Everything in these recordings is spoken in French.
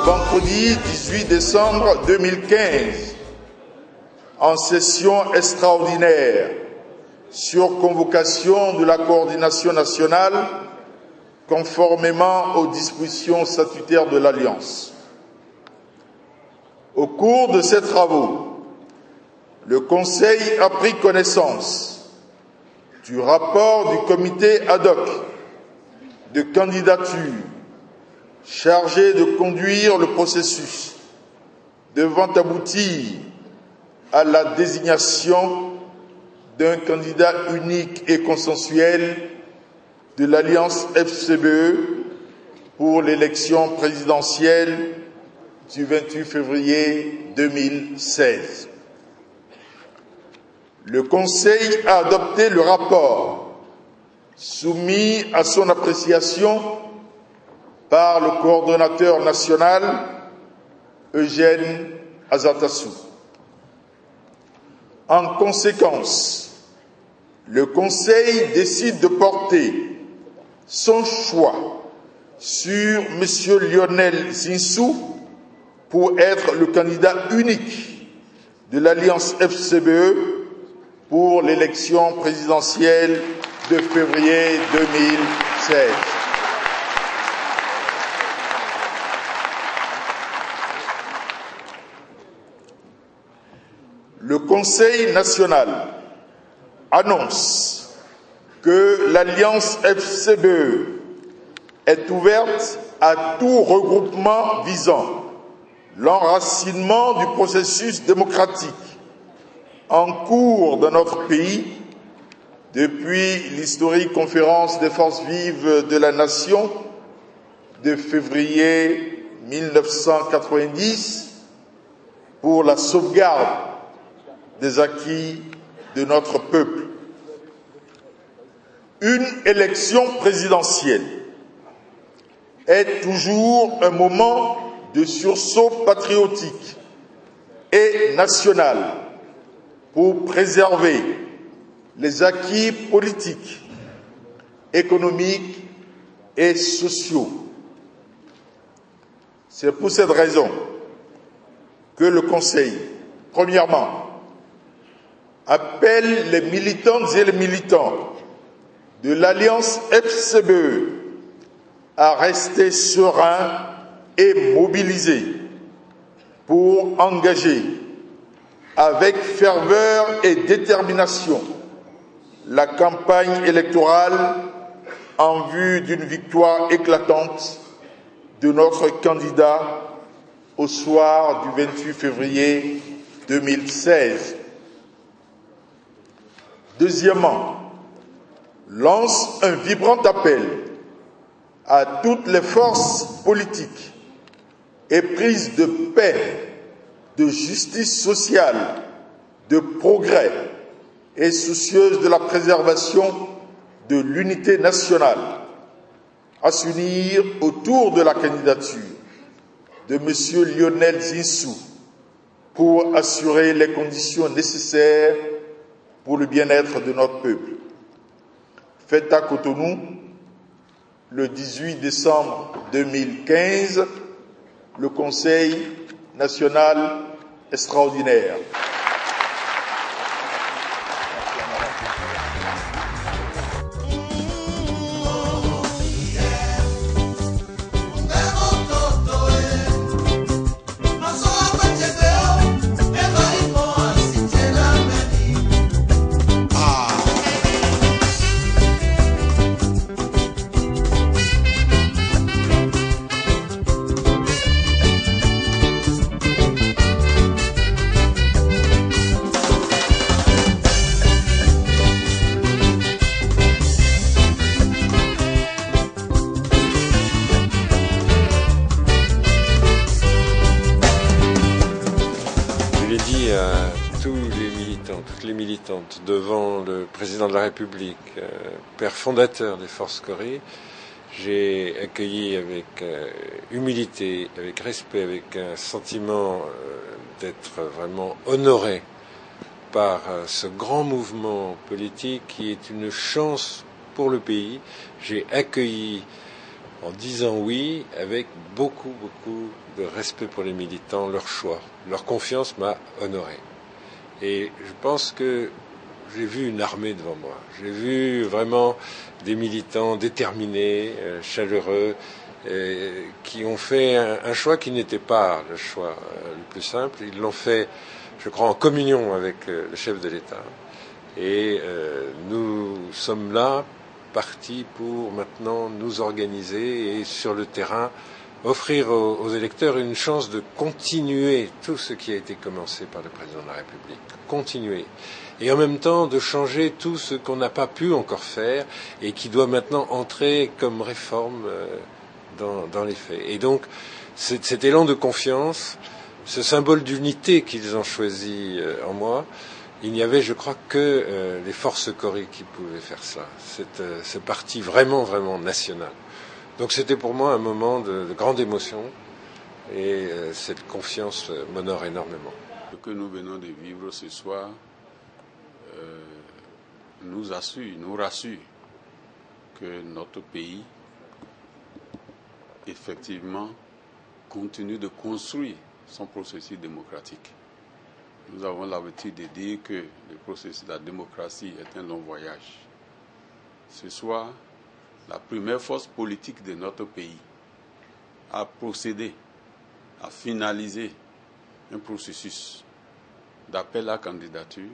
vendredi 18 décembre 2015, en session extraordinaire, sur convocation de la coordination nationale, conformément aux dispositions statutaires de l'Alliance. Au cours de ces travaux, le Conseil a pris connaissance du rapport du comité ad hoc de candidature chargé de conduire le processus devant aboutir à la désignation d'un candidat unique et consensuel de l'Alliance FCBE pour l'élection présidentielle du 28 février 2016. Le Conseil a adopté le rapport soumis à son appréciation par le coordonnateur national Eugène Azatassou. En conséquence, le Conseil décide de porter son choix sur M. Lionel Zinsou pour être le candidat unique de l'Alliance FCBE pour l'élection présidentielle de février 2016. Le Conseil national annonce que l'Alliance FCBE est ouverte à tout regroupement visant l'enracinement du processus démocratique en cours dans notre pays depuis l'historique conférence des forces vives de la nation de février 1990 pour la sauvegarde des acquis de notre peuple. Une élection présidentielle est toujours un moment de sursaut patriotique et national pour préserver les acquis politiques, économiques et sociaux. C'est pour cette raison que le Conseil, premièrement, appelle les militantes et les militants de l'Alliance FCBE à rester sereins et mobilisés pour engager avec ferveur et détermination la campagne électorale en vue d'une victoire éclatante de notre candidat au soir du 28 février 2016. Deuxièmement, lance un vibrant appel à toutes les forces politiques éprise de paix, de justice sociale, de progrès et soucieuse de la préservation de l'unité nationale, à s'unir autour de la candidature de M. Lionel Zinsou pour assurer les conditions nécessaires pour le bien-être de notre peuple. Fête à Cotonou, le 18 décembre 2015, le Conseil national extraordinaire. Toutes les militantes devant le président de la République, père fondateur des forces Cori, j'ai accueilli avec humilité, avec respect, avec un sentiment d'être vraiment honoré par ce grand mouvement politique qui est une chance pour le pays. J'ai accueilli en disant oui avec beaucoup de respect pour les militants, leur choix. Leur confiance m'a honoré. Et je pense que j'ai vu une armée devant moi. J'ai vu vraiment des militants déterminés, chaleureux, qui ont fait un choix qui n'était pas le choix le plus simple. Ils l'ont fait, je crois, en communion avec le chef de l'État. Et nous sommes là, partis pour maintenant nous organiser et sur le terrain offrir aux électeurs une chance de continuer tout ce qui a été commencé par le président de la République. Continuer. Et en même temps de changer tout ce qu'on n'a pas pu encore faire et qui doit maintenant entrer comme réforme dans les faits. Et donc cet élan de confiance, ce symbole d'unité qu'ils ont choisi en moi, il n'y avait, je crois, que les forces Cori qui pouvaient faire ça. Ce parti vraiment national. Donc c'était pour moi un moment de grande émotion et cette confiance m'honore énormément. Ce que nous venons de vivre ce soir nous rassure que notre pays, effectivement, continue de construire son processus démocratique. Nous avons l'habitude de dire que le processus de la démocratie est un long voyage. Ce soir, la première force politique de notre pays a procédé à finaliser un processus d'appel à candidature,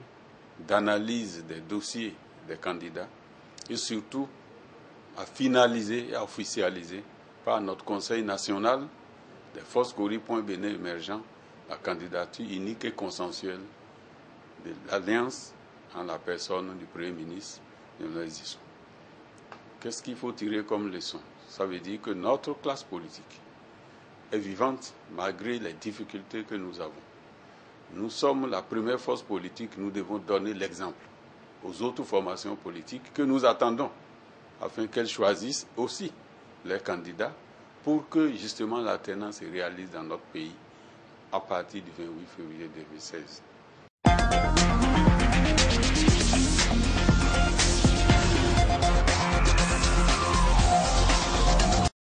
d'analyse des dossiers des candidats et surtout à finaliser et à officialiser par notre Conseil national des forces Cori Point Bénin émergents la candidature unique et consensuelle de l'Alliance en la personne du Premier ministre de Moïse Issou. Qu'est-ce qu'il faut tirer comme leçon? Ça veut dire que notre classe politique est vivante malgré les difficultés que nous avons. Nous sommes la première force politique, nous devons donner l'exemple aux autres formations politiques que nous attendons afin qu'elles choisissent aussi les candidats pour que justement l'alternance se réalise dans notre pays à partir du 28 février 2016.